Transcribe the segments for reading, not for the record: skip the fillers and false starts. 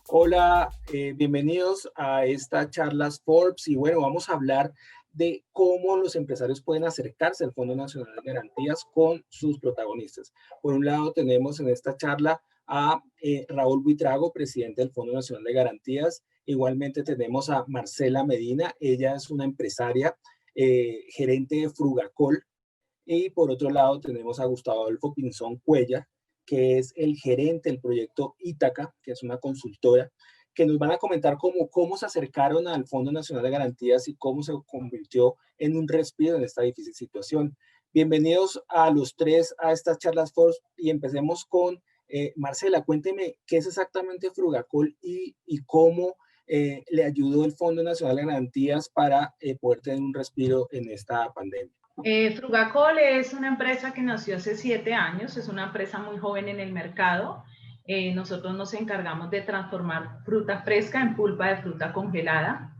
Hola, bienvenidos a esta charlas Forbes y bueno, vamos a hablar de cómo los empresarios pueden acercarse al Fondo Nacional de Garantías con sus protagonistas. Por un lado tenemos en esta charla a Raúl Buitrago, presidente del Fondo Nacional de Garantías. Igualmente tenemos a Marcela Medina, ella es una empresaria, gerente de Frugacol. Y por otro lado tenemos a Gustavo Adolfo Pinzón Cuellar, que es el gerente del proyecto Ítaca, que es una consultora, que nos van a comentar cómo se acercaron al Fondo Nacional de Garantías y cómo se convirtió en un respiro en esta difícil situación. Bienvenidos a los tres a estas charlas Force y empecemos con Marcela. Cuénteme qué es exactamente Frugacol y cómo le ayudó el Fondo Nacional de Garantías para poder tener un respiro en esta pandemia. Frugacol es una empresa que nació hace 7 años, es una empresa muy joven en el mercado. Nosotros nos encargamos de transformar fruta fresca en pulpa de fruta congelada.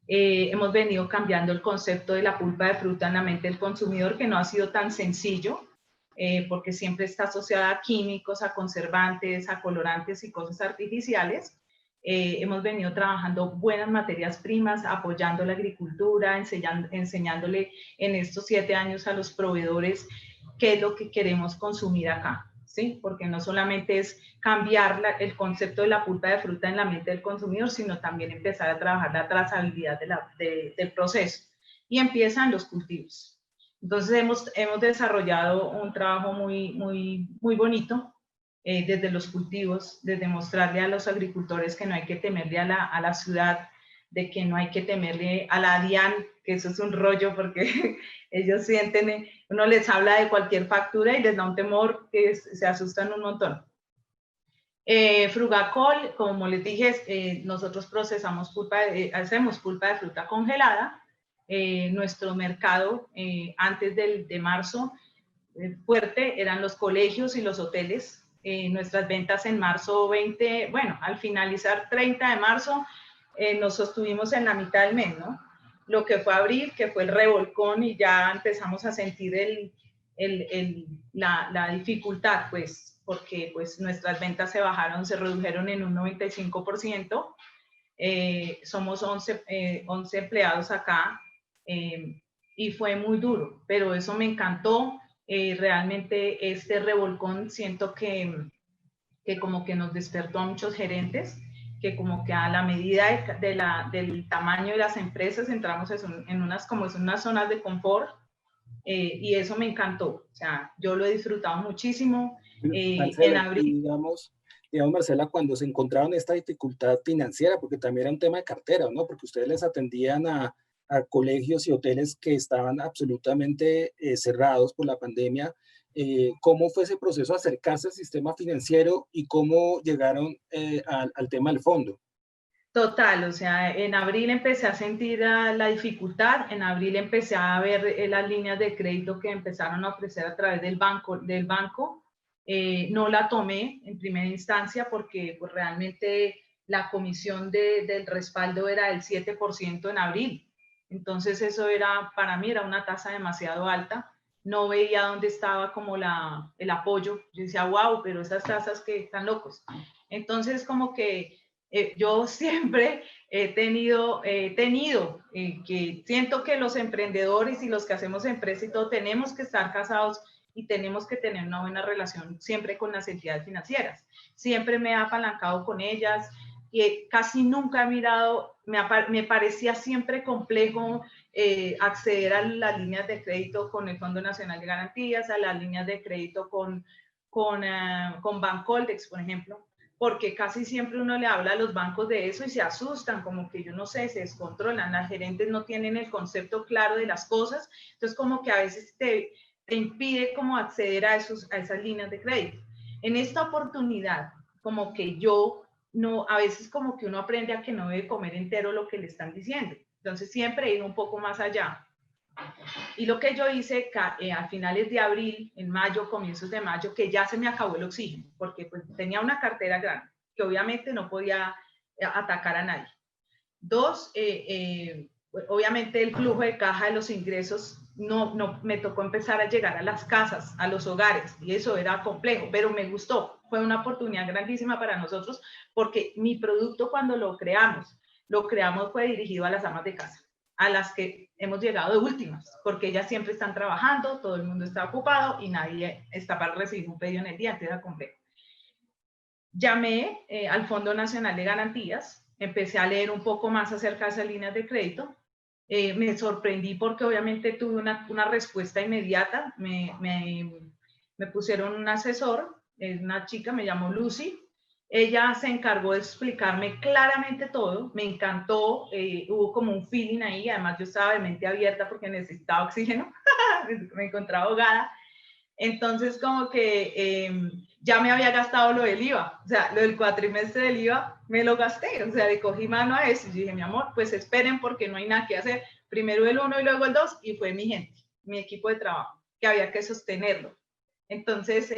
Hemos venido cambiando el concepto de la pulpa de fruta en la mente del consumidor, que no ha sido tan sencillo, porque siempre está asociada a químicos, a conservantes, a colorantes y cosas artificiales. Hemos venido trabajando buenas materias primas, apoyando la agricultura, enseñándole en estos 7 años a los proveedores qué es lo que queremos consumir acá, ¿sí? Porque no solamente es cambiar el concepto de la pulpa de fruta en la mente del consumidor, sino también empezar a trabajar la trazabilidad del proceso. Y empiezan los cultivos. Entonces hemos desarrollado un trabajo muy bonito, desde los cultivos, desde mostrarle a los agricultores que no hay que temerle a la ciudad, de que no hay que temerle a la DIAN, que eso es un rollo porque ellos sienten, uno les habla de cualquier factura y les da un temor que se asustan un montón. Frugacol, como les dije, nosotros procesamos hacemos pulpa de fruta congelada. Nuestro mercado antes de marzo fuerte eran los colegios y los hoteles. Nuestras ventas en marzo 20, bueno, al finalizar 30 de marzo, nos sostuvimos en la mitad del mes, ¿no? Lo que fue abril, que fue el revolcón y ya empezamos a sentir la dificultad, pues, porque pues nuestras ventas se redujeron en un 95%. Somos 11 empleados acá y fue muy duro, pero eso me encantó. Realmente este revolcón siento que como que nos despertó a muchos gerentes, que como que a la medida del tamaño de las empresas entramos en unas zonas de confort, y eso me encantó. O sea, yo lo he disfrutado muchísimo. Marcela, En abril. y digamos, Marcela, cuando se encontraron esta dificultad financiera, porque también era un tema de cartera, ¿no? Porque ustedes les atendían a colegios y hoteles que estaban absolutamente cerrados por la pandemia. ¿Cómo fue ese proceso de acercarse al sistema financiero y cómo llegaron al tema del fondo? Total, o sea, en abril empecé a sentir la dificultad, en abril empecé a ver las líneas de crédito que empezaron a ofrecer a través del banco. No la tomé en primera instancia porque pues, realmente la comisión del respaldo era del 7% en abril. Entonces eso para mí era una tasa demasiado alta. No veía dónde estaba como el apoyo. Yo decía, wow, pero esas tasas que están locos. Entonces como que yo siempre he tenido que siento que los emprendedores y los que hacemos empresa y todo tenemos que estar casados y tenemos que tener una buena relación siempre con las entidades financieras. Siempre me he apalancado con ellas y casi nunca he mirado, me parecía siempre complejo acceder a las líneas de crédito con el Fondo Nacional de Garantías, a las líneas de crédito con Bancoldex, por ejemplo, porque casi siempre uno le habla a los bancos de eso y se asustan, como que yo no sé, se descontrolan, las gerentes no tienen el concepto claro de las cosas, entonces como que a veces te impide como acceder a esas líneas de crédito. En esta oportunidad, como que yo no, a veces como que uno aprende a que no debe comer entero lo que le están diciendo, entonces siempre he ido un poco más allá. Y lo que yo hice a finales de abril, en mayo, comienzos de mayo, que ya se me acabó el oxígeno, porque pues, tenía una cartera grande, que obviamente no podía atacar a nadie. Dos, obviamente el flujo de caja de los ingresos me tocó empezar a llegar a las casas, a los hogares, y eso era complejo, pero me gustó. Fue una oportunidad grandísima para nosotros, porque mi producto cuando lo creamos fue dirigido a las amas de casa, a las que hemos llegado de últimas, porque ellas siempre están trabajando, todo el mundo está ocupado y nadie está para recibir un pedido en el día, entonces era complejo. Llamé al Fondo Nacional de Garantías, empecé a leer un poco más acerca de esas líneas de crédito. Me sorprendí porque obviamente tuve una respuesta inmediata. Me pusieron un asesor, una chica, me llamó Lucy. Ella se encargó de explicarme claramente todo, me encantó, hubo como un feeling ahí, además yo estaba de mente abierta porque necesitaba oxígeno, me encontraba ahogada. Entonces, como que ya me había gastado lo del IVA, o sea, lo del cuatrimestre del IVA me lo gasté, o sea, le cogí mano a eso y dije, mi amor, pues esperen porque no hay nada que hacer. Primero el 1 y luego el 2, y fue mi gente, mi equipo de trabajo, que había que sostenerlo. Entonces,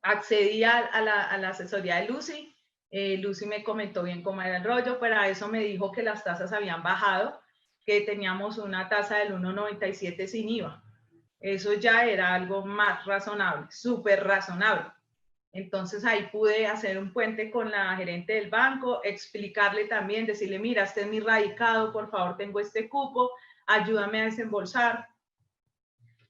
accedí a la asesoría de Lucy. Lucy me comentó bien cómo era el rollo, para eso me dijo que las tasas habían bajado, que teníamos una tasa del 1,97 sin IVA. Eso ya era algo más razonable, súper razonable. Entonces ahí pude hacer un puente con la gerente del banco, explicarle también, decirle, mira, este es mi radicado, por favor tengo este cupo, ayúdame a desembolsar.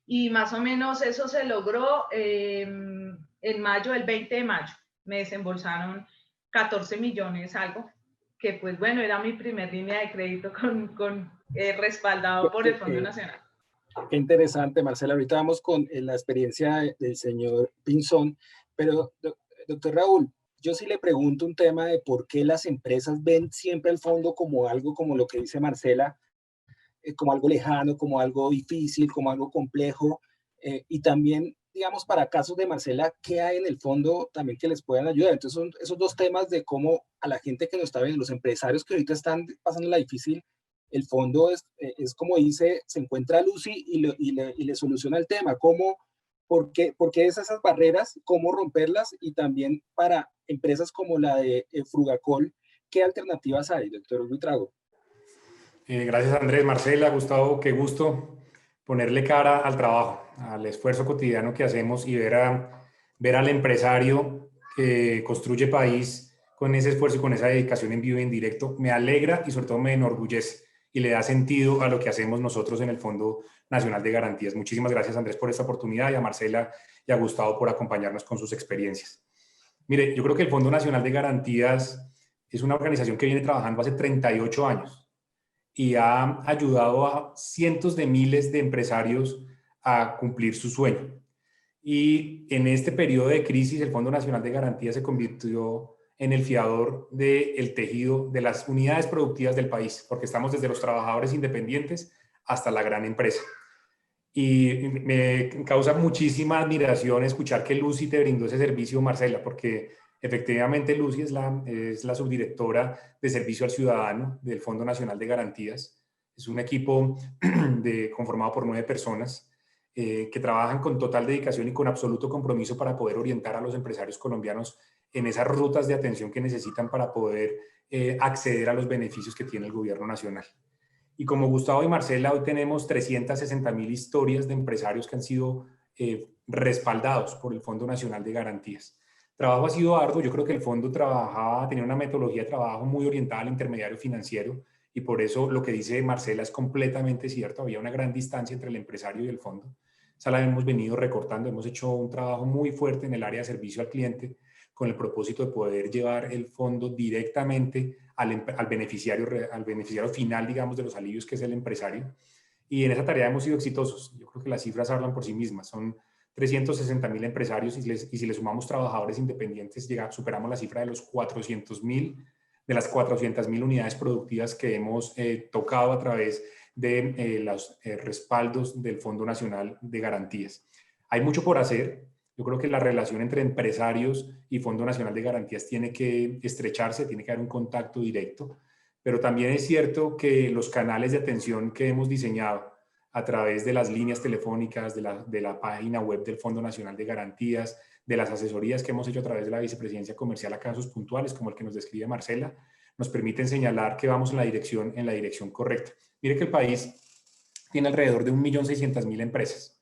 Y más o menos eso se logró en mayo, el 20 de mayo. Me desembolsaron 14 millones, algo, que pues bueno, era mi primer línea de crédito respaldado por el Fondo Nacional. Qué interesante, Marcela. Ahorita vamos con la experiencia del señor Pinzón, pero doctor Raúl, yo sí le pregunto un tema de por qué las empresas ven siempre el fondo como algo, como lo que dice Marcela, como algo lejano, como algo difícil, como algo complejo, y también, digamos, para casos de Marcela, ¿qué hay en el fondo también que les puedan ayudar? Entonces son esos dos temas de cómo a la gente que nos está viendo, los empresarios que ahorita están pasando la difícil, el fondo es como dice, se encuentra Lucy y le soluciona el tema. ¿Por qué esas barreras? ¿Cómo romperlas? Y también para empresas como la de Frugacol, ¿qué alternativas hay, doctor Buitrago? Gracias, Andrés. Marcela, Gustavo, qué gusto ponerle cara al trabajo, al esfuerzo cotidiano que hacemos y ver al empresario que construye país con ese esfuerzo y con esa dedicación en vivo y en directo. Me alegra y sobre todo me enorgullece y le da sentido a lo que hacemos nosotros en el Fondo Nacional de Garantías. Muchísimas gracias, Andrés, por esta oportunidad, y a Marcela y a Gustavo por acompañarnos con sus experiencias. Mire, yo creo que el Fondo Nacional de Garantías es una organización que viene trabajando hace 38 años y ha ayudado a cientos de miles de empresarios a cumplir su sueño. Y en este periodo de crisis, el Fondo Nacional de Garantías se convirtió en el fiador del tejido de las unidades productivas del país, porque estamos desde los trabajadores independientes hasta la gran empresa. Y me causa muchísima admiración escuchar que Lucy te brindó ese servicio, Marcela, porque efectivamente Lucy es la subdirectora de Servicio al Ciudadano del Fondo Nacional de Garantías. Es un equipo conformado por 9 personas que trabajan con total dedicación y con absoluto compromiso para poder orientar a los empresarios colombianos en esas rutas de atención que necesitan para poder acceder a los beneficios que tiene el gobierno nacional. Y como Gustavo y Marcela, hoy tenemos 360.000 historias de empresarios que han sido respaldados por el Fondo Nacional de Garantías. El trabajo ha sido arduo. Yo creo que el fondo tenía una metodología de trabajo muy orientada al intermediario financiero, y por eso lo que dice Marcela es completamente cierto. Había una gran distancia entre el empresario y el fondo. Esa la hemos venido recortando. Hemos hecho un trabajo muy fuerte en el área de servicio al cliente con el propósito de poder llevar el fondo directamente al beneficiario final, digamos, de los alivios, que es el empresario. Y en esa tarea hemos sido exitosos. Yo creo que las cifras hablan por sí mismas. Son 360.000 empresarios y si le sumamos trabajadores independientes, superamos la cifra de los 400.000, de las 400.000 unidades productivas que hemos tocado a través de los respaldos del Fondo Nacional de Garantías. Hay mucho por hacer. Yo creo que la relación entre empresarios y Fondo Nacional de Garantías tiene que estrecharse, tiene que haber un contacto directo, pero también es cierto que los canales de atención que hemos diseñado a través de las líneas telefónicas, de la página web del Fondo Nacional de Garantías, de las asesorías que hemos hecho a través de la Vicepresidencia Comercial a casos puntuales, como el que nos describe Marcela, nos permiten señalar que vamos en la dirección correcta. Mire que el país tiene alrededor de 1.600.000 empresas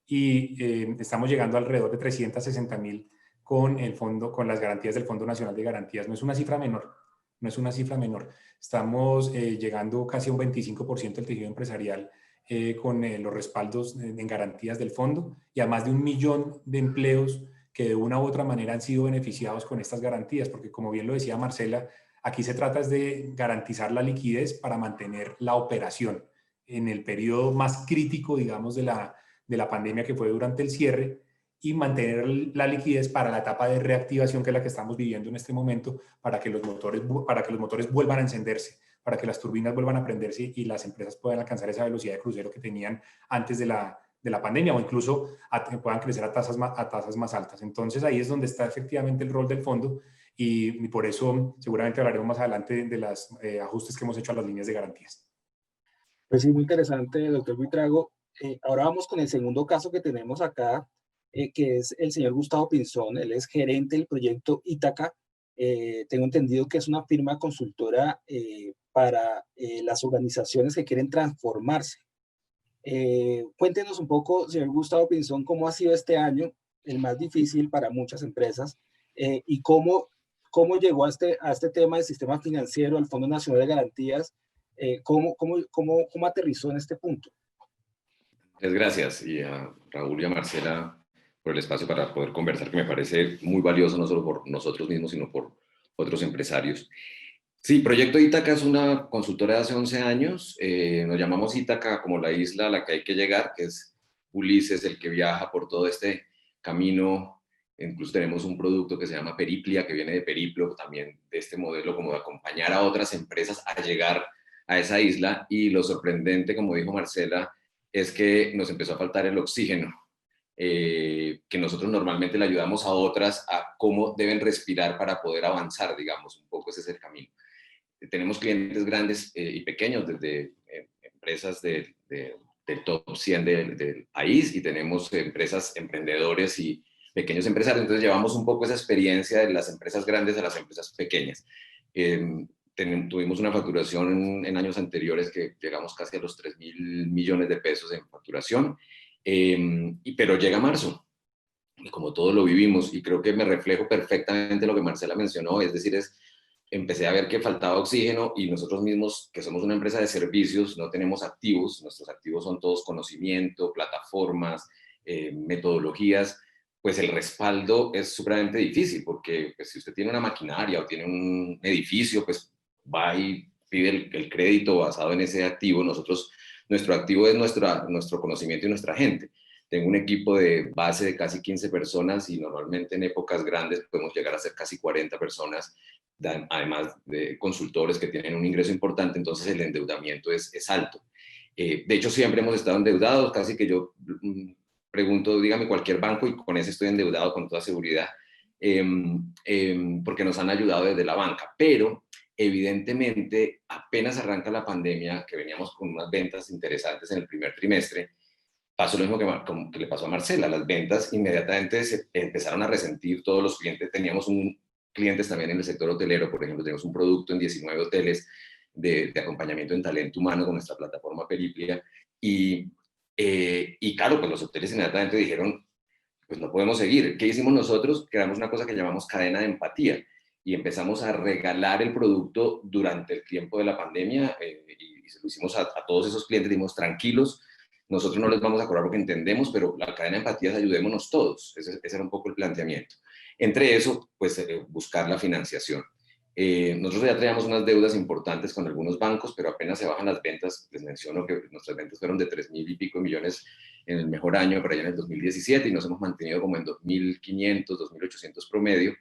y estamos llegando a alrededor de 360.000 con el fondo, con las garantías del Fondo Nacional de Garantías. No es una cifra menor, no es una cifra menor. Estamos llegando casi a un 25% del tejido empresarial con los respaldos en garantías del fondo y a más de 1 millón de empleos que de una u otra manera han sido beneficiados con estas garantías, porque como bien lo decía Marcela, aquí se trata de garantizar la liquidez para mantener la operación en el periodo más crítico, digamos, de la pandemia, que fue durante el cierre, y mantener la liquidez para la etapa de reactivación, que es la que estamos viviendo en este momento, para que los motores vuelvan a encenderse, para que las turbinas vuelvan a prenderse y las empresas puedan alcanzar esa velocidad de crucero que tenían antes de la pandemia, o incluso puedan crecer a tasas más altas. Entonces ahí es donde está efectivamente el rol del fondo, y por eso seguramente hablaremos más adelante de los ajustes que hemos hecho a las líneas de garantías. Pues sí, muy interesante, doctor Buitrago. Ahora vamos con el segundo caso que tenemos acá, que es el señor Gustavo Pinzón. Él es gerente del proyecto Ítaca. Tengo entendido que es una firma consultora para las organizaciones que quieren transformarse. Cuéntenos un poco, señor Gustavo Pinzón, cómo ha sido este año, el más difícil para muchas empresas, y cómo llegó a este tema del sistema financiero, al Fondo Nacional de Garantías, cómo aterrizó en este punto. Muchas gracias, y a Raúl y a Marcela por el espacio para poder conversar, que me parece muy valioso, no solo por nosotros mismos, sino por otros empresarios. Sí, Proyecto Ítaca es una consultora de hace 11 años. Nos llamamos Ítaca como la isla a la que hay que llegar, que es Ulises el que viaja por todo este camino. Incluso tenemos un producto que se llama Periplia, que viene de periplo, también de este modelo como de acompañar a otras empresas a llegar a esa isla. Y lo sorprendente, como dijo Marcela, es que nos empezó a faltar el oxígeno, que nosotros normalmente le ayudamos a otras a cómo deben respirar para poder avanzar, digamos, un poco ese es el camino. Tenemos clientes grandes y pequeños, desde empresas del top 100 del país, y tenemos empresas, emprendedores y pequeños empresarios. Entonces llevamos un poco esa experiencia de las empresas grandes a las empresas pequeñas. Tuvimos una facturación en años anteriores que llegamos casi a los 3.000 millones de pesos en facturación, pero llega marzo y como todos lo vivimos, y creo que me reflejo perfectamente lo que Marcela mencionó, es decir, empecé a ver que faltaba oxígeno, y nosotros mismos, que somos una empresa de servicios, no tenemos activos. Nuestros activos son todos conocimiento, plataformas, metodologías. Pues el respaldo es supremamente difícil, porque pues, si usted tiene una maquinaria o tiene un edificio, pues va y pide el crédito basado en ese activo. Nuestro activo es nuestro conocimiento y nuestra gente. Tengo un equipo de base de casi 15 personas, y normalmente en épocas grandes podemos llegar a ser casi 40 personas, además de consultores que tienen un ingreso importante. Entonces el endeudamiento es alto. De hecho, siempre hemos estado endeudados, casi que yo pregunto, dígame cualquier banco y con ese estoy endeudado con toda seguridad, porque nos han ayudado desde la banca. Pero evidentemente apenas arranca la pandemia, que veníamos con unas ventas interesantes en el primer trimestre, pasó lo mismo que le pasó a Marcela. Las ventas inmediatamente se empezaron a resentir todos los clientes. Teníamos clientes también en el sector hotelero, por ejemplo, tenemos un producto en 19 hoteles de acompañamiento en talento humano con nuestra plataforma Periplia, y claro, pues los hoteles inmediatamente dijeron, pues no podemos seguir. ¿Qué hicimos nosotros? Creamos una cosa que llamamos cadena de empatía, y empezamos a regalar el producto durante el tiempo de la pandemia, y se lo hicimos a todos esos clientes. Dimos, tranquilos, nosotros no les vamos a cobrar porque entendemos, pero la cadena de empatía es ayudémonos todos. Ese era un poco el planteamiento. Entre eso, pues buscar la financiación. Nosotros ya traíamos unas deudas importantes con algunos bancos, pero apenas se bajan las ventas. Les menciono que nuestras ventas fueron de 3.000 y pico millones en el mejor año, pero allá en el 2017, y nos hemos mantenido como en 2.500, 2.800 promedio.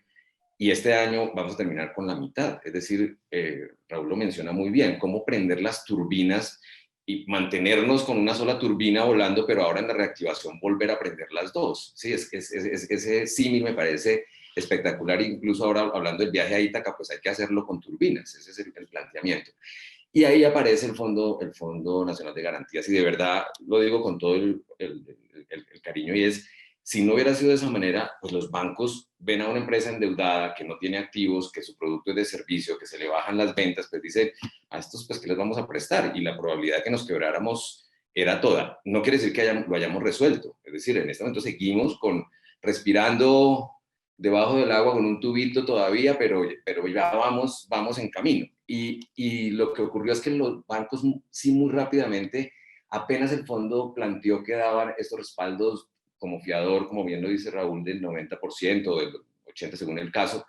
Y este año vamos a terminar con la mitad. Es decir, Raúl lo menciona muy bien, cómo prender las turbinas y mantenernos con una sola turbina volando, pero ahora en la reactivación volver a prender las dos. Sí, ese símil me parece espectacular. Incluso ahora, hablando del viaje a Ítaca, pues hay que hacerlo con turbinas. Ese es el planteamiento. Y ahí aparece el Fondo Nacional de Garantías, y de verdad lo digo con todo el cariño, y es, si no hubiera sido de esa manera, pues los bancos ven a una empresa endeudada que no tiene activos, que su producto es de servicio, que se le bajan las ventas, pues dice, a estos pues ¿qué les vamos a prestar? Y la probabilidad de que nos quebráramos era toda. No quiere decir que lo hayamos resuelto. Es decir, en este momento seguimos respirando debajo del agua con un tubito todavía, pero ya vamos en camino. Y lo que ocurrió es que los bancos sí muy rápidamente, apenas el fondo planteó que daban estos respaldos como fiador, como bien lo dice Raúl, del 90% o del 80% según el caso,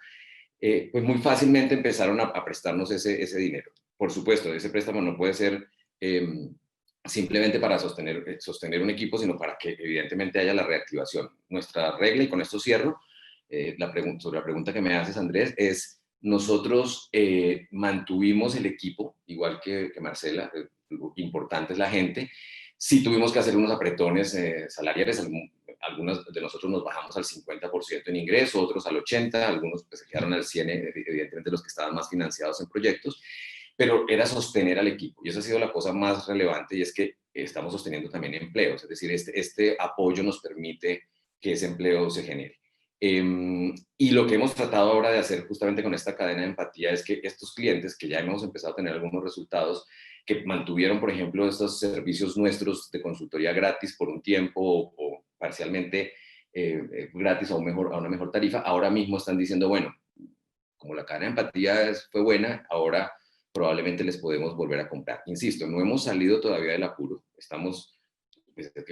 pues muy fácilmente empezaron a prestarnos ese dinero. Por supuesto, ese préstamo no puede ser simplemente para sostener un equipo, sino para que evidentemente haya la reactivación. Nuestra regla, y con esto cierro, sobre la pregunta que me haces, Andrés, es nosotros mantuvimos el equipo, igual que Marcela, lo importante es la gente. Sí tuvimos que hacer unos apretones salariales, algunos de nosotros nos bajamos al 50% en ingreso, otros al 80%, algunos pues, se quedaron al 100%, evidentemente los que estaban más financiados en proyectos, pero era sostener al equipo, y esa ha sido la cosa más relevante, y es que estamos sosteniendo también empleos, es decir, este apoyo nos permite que ese empleo se genere. Y lo que hemos tratado ahora de hacer justamente con esta cadena de empatía es que estos clientes, que ya hemos empezado a tener algunos resultados, que mantuvieron, por ejemplo, estos servicios nuestros de consultoría gratis por un tiempo o parcialmente gratis a una mejor tarifa, ahora mismo están diciendo, bueno, como la cadena de empatía fue buena, ahora probablemente les podemos volver a comprar. Insisto, no hemos salido todavía del apuro, estamos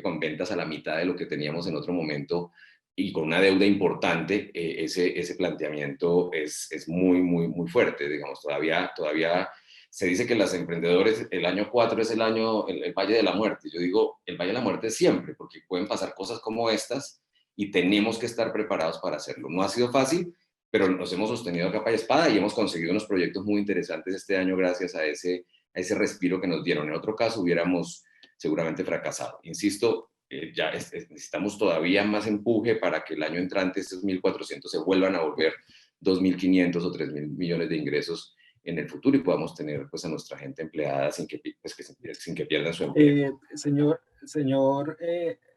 con ventas a la mitad de lo que teníamos en otro momento y con una deuda importante. Ese planteamiento es muy, muy, muy fuerte, digamos, todavía se dice que los emprendedores, el año 4 es el Valle de la Muerte. Yo digo, el Valle de la Muerte es siempre, porque pueden pasar cosas como estas y tenemos que estar preparados para hacerlo. No ha sido fácil, pero nos hemos sostenido a capa y espada y hemos conseguido unos proyectos muy interesantes este año gracias a ese respiro que nos dieron. En otro caso hubiéramos seguramente fracasado. Insisto, ya necesitamos todavía más empuje para que el año entrante estos 1.400 se vuelvan a volver 2.500 o 3.000 millones de ingresos en el futuro y podamos tener pues a nuestra gente empleada sin que pierdan su empleo. Señor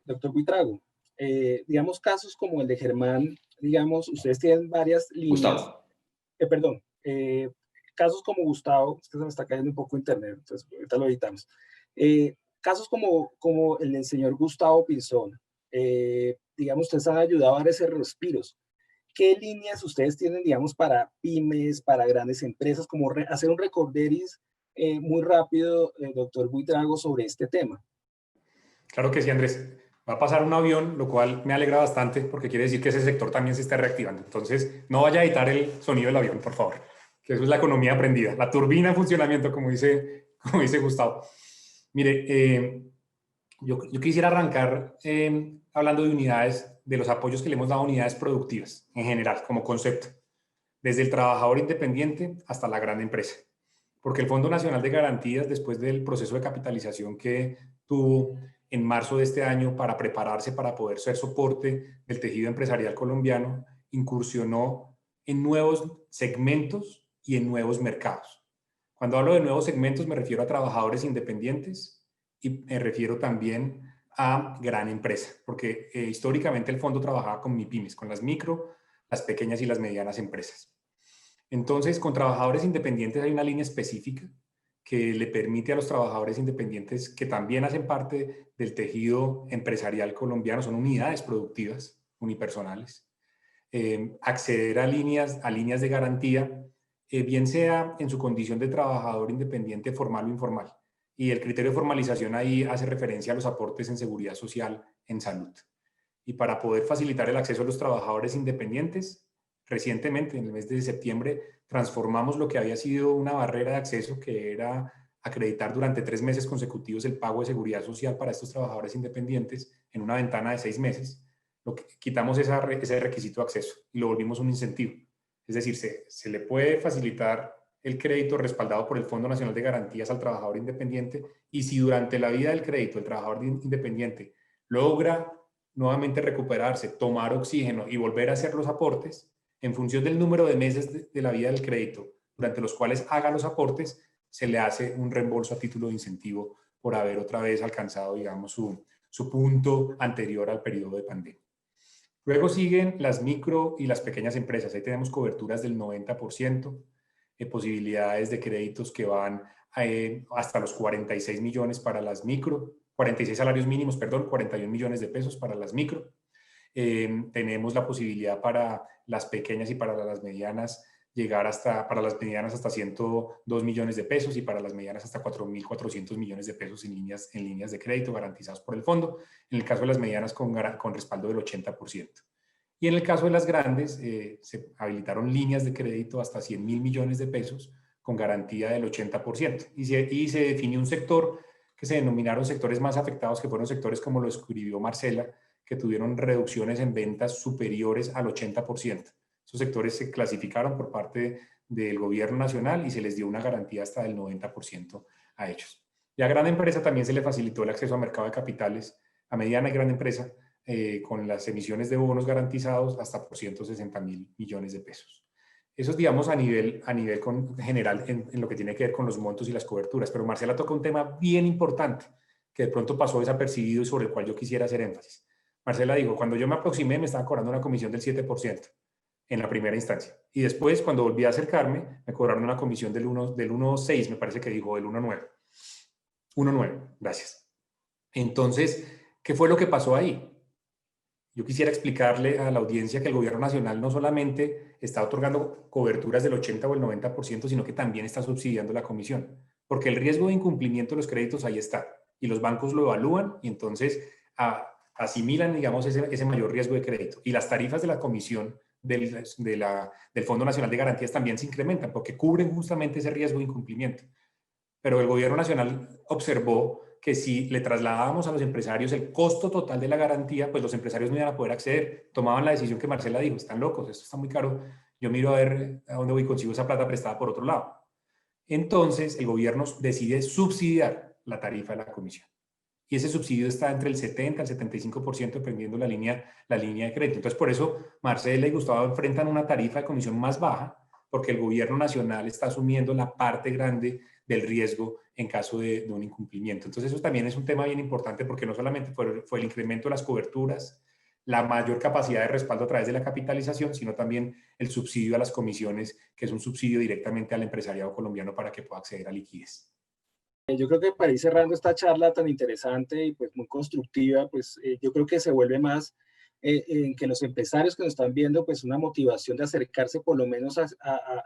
doctor Buitrago, digamos casos como el de Germán, digamos, ustedes tienen varias líneas. Gustavo. Casos como Gustavo, es que se me está cayendo un poco internet, entonces ahorita lo editamos. Casos como el del señor Gustavo Pinzón, digamos, ustedes han ayudado a dar esos respiros. ¿Qué líneas ustedes tienen, digamos, para pymes, para grandes empresas, como hacer un recorderis muy rápido, doctor Buitrago, sobre este tema? Claro que sí, Andrés. Va a pasar un avión, lo cual me alegra bastante porque quiere decir que ese sector también se está reactivando. Entonces, no vaya a editar el sonido del avión, por favor, que eso es la economía aprendida. La turbina en funcionamiento, como dice Gustavo. Mire, yo quisiera arrancar hablando de unidades, de los apoyos que le hemos dado a unidades productivas en general, como concepto, desde el trabajador independiente hasta la gran empresa. Porque el Fondo Nacional de Garantías, después del proceso de capitalización que tuvo en marzo de este año para prepararse para poder ser soporte del tejido empresarial colombiano, incursionó en nuevos segmentos y en nuevos mercados. Cuando hablo de nuevos segmentos me refiero a trabajadores independientes y me refiero también a gran empresa, porque históricamente el fondo trabajaba con MIPYMES, con las micro, las pequeñas y las medianas empresas. Entonces, con trabajadores independientes hay una línea específica que le permite a los trabajadores independientes que también hacen parte del tejido empresarial colombiano, son unidades productivas, unipersonales, acceder a líneas de garantía, bien sea en su condición de trabajador independiente formal o informal. Y el criterio de formalización ahí hace referencia a los aportes en seguridad social, en salud. Y para poder facilitar el acceso a los trabajadores independientes, recientemente, en el mes de septiembre, transformamos lo que había sido una barrera de acceso, que era acreditar durante 3 meses consecutivos el pago de seguridad social para estos trabajadores independientes en una ventana de 6 meses. Quitamos ese requisito de acceso y lo volvimos un incentivo. Es decir, se le puede facilitar el crédito respaldado por el Fondo Nacional de Garantías al trabajador independiente, y si durante la vida del crédito el trabajador independiente logra nuevamente recuperarse, tomar oxígeno y volver a hacer los aportes, en función del número de meses de la vida del crédito durante los cuales haga los aportes, se le hace un reembolso a título de incentivo por haber otra vez alcanzado, digamos, su punto anterior al periodo de pandemia. Luego siguen las micro y las pequeñas empresas. Ahí tenemos coberturas del 90%, posibilidades de créditos que van hasta los 46 millones para las micro, 46 salarios mínimos, perdón, 41 millones de pesos para las micro. Tenemos la posibilidad para las pequeñas y para las medianas llegar hasta, para las medianas hasta 102 millones de pesos y para las medianas hasta 4.400 millones de pesos en líneas de crédito garantizados por el fondo, en el caso de las medianas con respaldo del 80%. Y en el caso de las grandes, se habilitaron líneas de crédito hasta 100.000 millones de pesos con garantía del 80%. Y se definió un sector que se denominaron sectores más afectados, que fueron sectores como lo escribió Marcela, que tuvieron reducciones en ventas superiores al 80%. Esos sectores se clasificaron por parte del gobierno nacional y se les dio una garantía hasta del 90% a ellos. Y a gran empresa también se le facilitó el acceso a mercado de capitales, a mediana y gran empresa, con las emisiones de bonos garantizados hasta por 160.000 millones de pesos. Eso es, digamos, a nivel general en lo que tiene que ver con los montos y las coberturas. Pero Marcela toca un tema bien importante que de pronto pasó desapercibido y sobre el cual yo quisiera hacer énfasis. Marcela dijo, cuando yo me aproximé me estaban cobrando una comisión del 7% en la primera instancia. Y después, cuando volví a acercarme, me cobraron una comisión del 1.6, me parece que dijo, del 1.9. 1.9, gracias. Entonces, ¿qué fue lo que pasó ahí? Yo quisiera explicarle a la audiencia que el gobierno nacional no solamente está otorgando coberturas del 80 o el 90%, sino que también está subsidiando la comisión. Porque el riesgo de incumplimiento de los créditos ahí está. Y los bancos lo evalúan y entonces asimilan, digamos, ese mayor riesgo de crédito. Y las tarifas de la comisión del Fondo Nacional de Garantías también se incrementan porque cubren justamente ese riesgo de incumplimiento. Pero el gobierno nacional observó que si le trasladábamos a los empresarios el costo total de la garantía, pues los empresarios no iban a poder acceder. Tomaban la decisión que Marcela dijo, están locos, esto está muy caro, yo miro a ver a dónde voy y consigo esa plata prestada por otro lado. Entonces el gobierno decide subsidiar la tarifa de la comisión. Y ese subsidio está entre el 70 al 75% dependiendo la línea de crédito. Entonces, por eso Marcela y Gustavo enfrentan una tarifa de comisión más baja, porque el gobierno nacional está asumiendo la parte grande del riesgo en caso de un incumplimiento. Entonces, eso también es un tema bien importante porque no solamente fue el incremento de las coberturas, la mayor capacidad de respaldo a través de la capitalización, sino también el subsidio a las comisiones, que es un subsidio directamente al empresariado colombiano para que pueda acceder a liquidez. Yo creo que para ir cerrando esta charla tan interesante y pues muy constructiva, pues yo creo que se vuelve más en que los empresarios que nos están viendo, pues una motivación de acercarse por lo menos a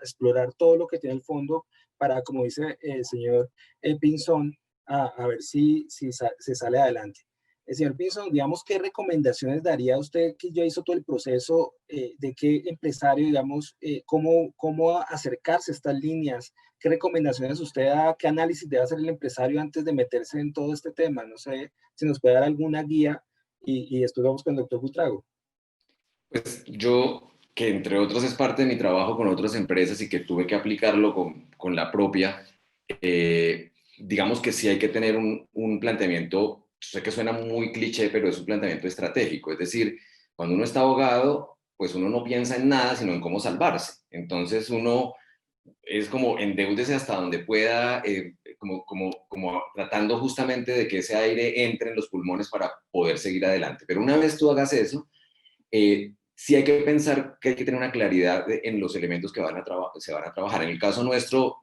explorar todo lo que tiene el fondo para, como dice el señor Pinzón, a ver si se sale adelante. El señor Pinzón, digamos, ¿qué recomendaciones daría usted que ya hizo todo el proceso de qué empresario, digamos, cómo acercarse a estas líneas? ¿Qué recomendaciones usted da? ¿Qué análisis debe hacer el empresario antes de meterse en todo este tema? No sé si nos puede dar alguna guía y después vamos con el doctor Buitrago. Pues yo, que entre otros es parte de mi trabajo con otras empresas y que tuve que aplicarlo con la propia, digamos que sí hay que tener un planteamiento, sé que suena muy cliché, pero es un planteamiento estratégico. Es decir, cuando uno está abogado, pues uno no piensa en nada, sino en cómo salvarse. Entonces uno es como endeúdese hasta donde pueda, como tratando justamente de que ese aire entre en los pulmones para poder seguir adelante. Pero una vez tú hagas eso, sí hay que pensar que hay que tener una claridad en los elementos que se van a trabajar. En el caso nuestro,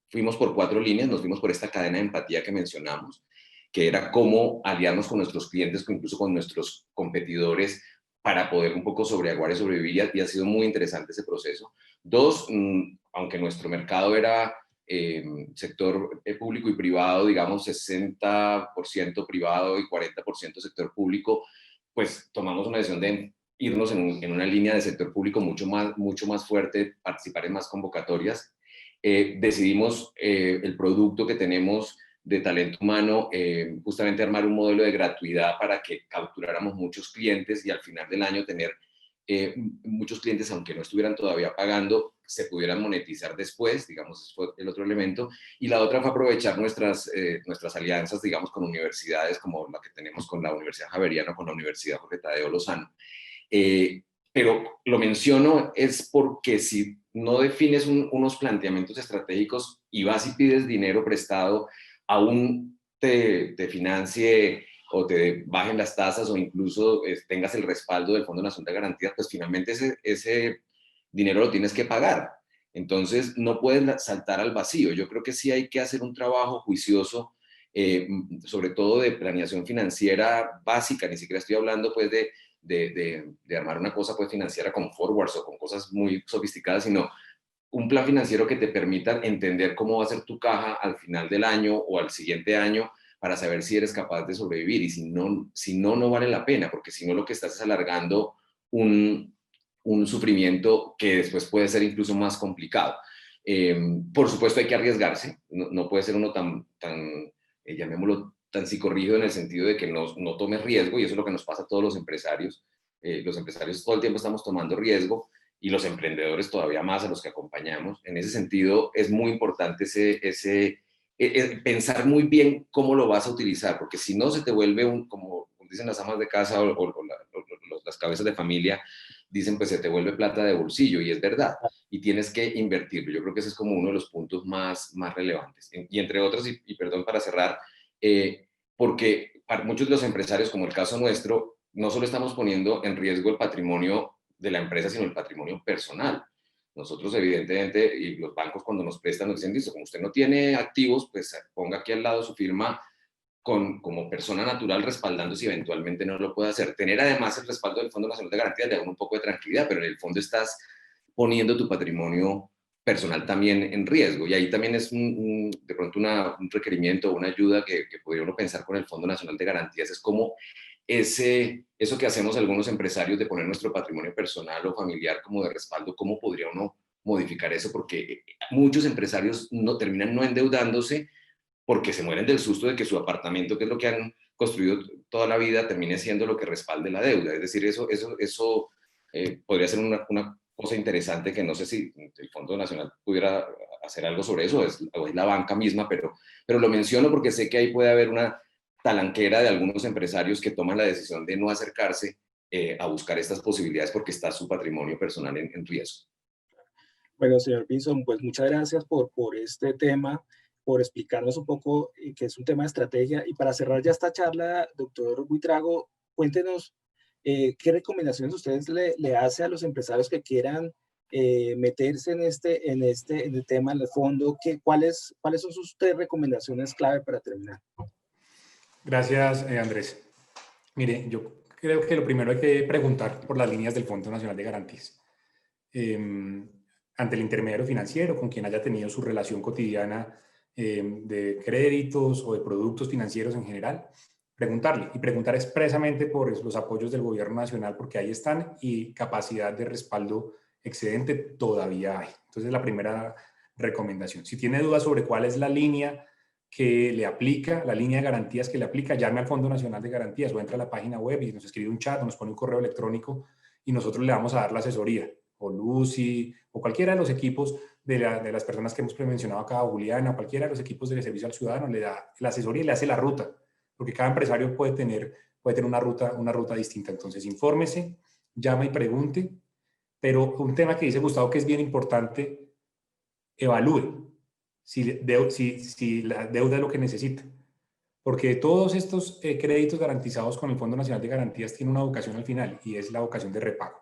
fuimos por 4 líneas, nos fuimos por esta cadena de empatía que mencionamos, que era cómo aliarnos con nuestros clientes, incluso con nuestros competidores, para poder un poco sobreaguar y sobrevivir, y ha sido muy interesante ese proceso. 2, aunque nuestro mercado era sector público y privado, digamos 60% privado y 40% sector público, pues tomamos una decisión de irnos en una línea de sector público mucho más fuerte, participar en más convocatorias. Decidimos el producto que tenemos de talento humano, justamente armar un modelo de gratuidad para que capturáramos muchos clientes y al final del año tener muchos clientes, aunque no estuvieran todavía pagando, se pudieran monetizar después, digamos, ese fue el otro elemento. Y la otra fue aprovechar nuestras alianzas, digamos, con universidades como la que tenemos con la Universidad Javeriana, con la Universidad Jorge Tadeo Lozano. Pero lo menciono es porque si no defines unos planteamientos estratégicos y vas y pides dinero prestado, aún te financie o te bajen las tasas o incluso tengas el respaldo del Fondo Nacional de Garantías, pues finalmente ese dinero lo tienes que pagar. Entonces no puedes saltar al vacío. Yo creo que sí hay que hacer un trabajo juicioso sobre todo de planeación financiera básica, ni siquiera estoy hablando pues de armar una cosa pues financiera con forwards o con cosas muy sofisticadas, sino un plan financiero que te permita entender cómo va a ser tu caja al final del año o al siguiente año para saber si eres capaz de sobrevivir, y si no, no vale la pena, porque si no lo que estás es alargando un sufrimiento que después puede ser incluso más complicado. Por supuesto hay que arriesgarse, no puede ser uno tan llamémoslo, tan psicorrígido en el sentido de que no tomes riesgo, y eso es lo que nos pasa a todos los empresarios. Los empresarios todo el tiempo estamos tomando riesgo, y los emprendedores todavía más, a los que acompañamos. En ese sentido es muy importante pensar muy bien cómo lo vas a utilizar, porque si no se te vuelve como dicen las amas de casa o las cabezas de familia, dicen pues se te vuelve plata de bolsillo, y es verdad, y tienes que invertirlo. Yo creo que ese es como uno de los puntos más relevantes. Y entre otros, y perdón para cerrar, porque para muchos de los empresarios, como el caso nuestro, no solo estamos poniendo en riesgo el patrimonio de la empresa, sino el patrimonio personal. Nosotros, evidentemente, y los bancos cuando nos prestan nos dicen, listo, como usted no tiene activos, pues ponga aquí al lado su firma como persona natural, respaldando si eventualmente no lo puede hacer. Tener además el respaldo del Fondo Nacional de Garantías le da un poco de tranquilidad, pero en el fondo estás poniendo tu patrimonio personal también en riesgo, y ahí también es de pronto un requerimiento o una ayuda que podría uno pensar con el Fondo Nacional de Garantías, es como eso que hacemos algunos empresarios de poner nuestro patrimonio personal o familiar como de respaldo, ¿cómo podría uno modificar eso? Porque muchos empresarios terminan no endeudándose porque se mueren del susto de que su apartamento, que es lo que han construido toda la vida, termine siendo lo que respalde la deuda. Es decir, eso podría ser una cosa interesante, que no sé si el Fondo Nacional pudiera hacer algo sobre eso, o es la banca misma, pero lo menciono porque sé que ahí puede haber una talanquera de algunos empresarios que toman la decisión de no acercarse a buscar estas posibilidades porque está su patrimonio personal en riesgo. Bueno, señor Pinzón, pues muchas gracias por este tema, por explicarnos un poco que es un tema de estrategia. Y para cerrar ya esta charla, doctor Buitrago, cuéntenos qué recomendaciones ustedes le hace a los empresarios que quieran meterse en el tema, en el fondo. ¿Cuáles son sus 3 recomendaciones clave para terminar? Gracias, Andrés. Mire, yo creo que lo primero hay que preguntar por las líneas del Fondo Nacional de Garantías. Ante el intermediario financiero con quien haya tenido su relación cotidiana de créditos o de productos financieros en general, preguntarle y preguntar expresamente por los apoyos del gobierno nacional, porque ahí están, y capacidad de respaldo excedente todavía hay. Entonces, la primera recomendación. Si tiene dudas sobre cuál es la línea que le aplica, la línea de garantías que le aplica, llame al Fondo Nacional de Garantías o entra a la página web y nos escribe un chat o nos pone un correo electrónico, y nosotros le vamos a dar la asesoría, o Lucy, o cualquiera de los equipos de las personas que hemos mencionado acá, Juliana, cualquiera de los equipos de servicio al ciudadano le da la asesoría y le hace la ruta, porque cada empresario puede tener una ruta distinta. Entonces, infórmese, llama y pregunte, pero un tema que dice Gustavo que es bien importante: evalúe si la deuda es lo que necesita. Porque todos estos créditos garantizados con el Fondo Nacional de Garantías tienen una vocación al final, y es la vocación de repago.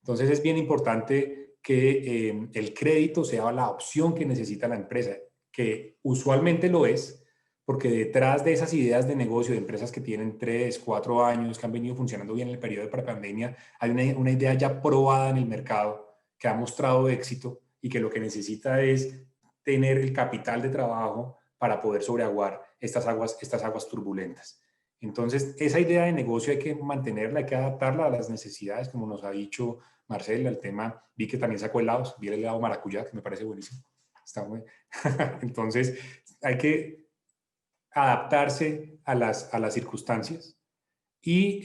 Entonces es bien importante que el crédito sea la opción que necesita la empresa, que usualmente lo es, porque detrás de esas ideas de negocio de empresas que tienen 3, 4 años, que han venido funcionando bien en el periodo de prepandemia, hay una idea ya probada en el mercado que ha mostrado éxito, y que lo que necesita es tener el capital de trabajo para poder sobreaguar estas aguas turbulentas. Entonces, esa idea de negocio hay que mantenerla, hay que adaptarla a las necesidades, como nos ha dicho Marcela. El tema, vi que también sacó helados, vi el helado maracuyá, que me parece buenísimo. Está muy... Entonces, hay que adaptarse a las circunstancias y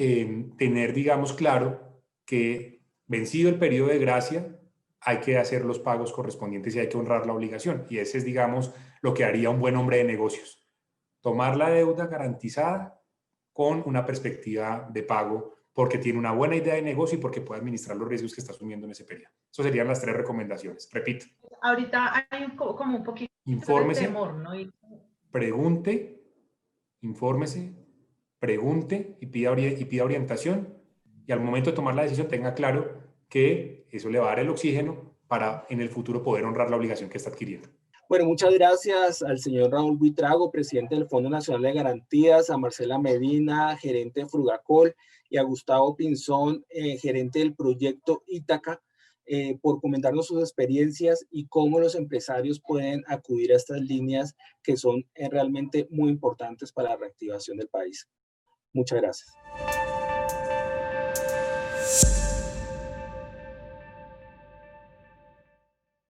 tener, digamos, claro que vencido el periodo de gracia, hay que hacer los pagos correspondientes y hay que honrar la obligación. Y ese es, digamos, lo que haría un buen hombre de negocios: tomar la deuda garantizada con una perspectiva de pago, porque tiene una buena idea de negocio y porque puede administrar los riesgos que está asumiendo en ese periodo. Esas serían las 3 recomendaciones. Repito. Ahorita hay como un poquito infórmese, de temor, ¿no? Pregunte, infórmese, pregunte y pida orientación, y al momento de tomar la decisión tenga claro que eso le va a dar el oxígeno para en el futuro poder honrar la obligación que está adquiriendo. Bueno, muchas gracias al señor Raúl Buitrago, presidente del Fondo Nacional de Garantías, a Marcela Medina, gerente de Frugacol, y a Gustavo Pinzón, gerente del proyecto Ítaca, por comentarnos sus experiencias y cómo los empresarios pueden acudir a estas líneas que son realmente muy importantes para la reactivación del país. Muchas gracias.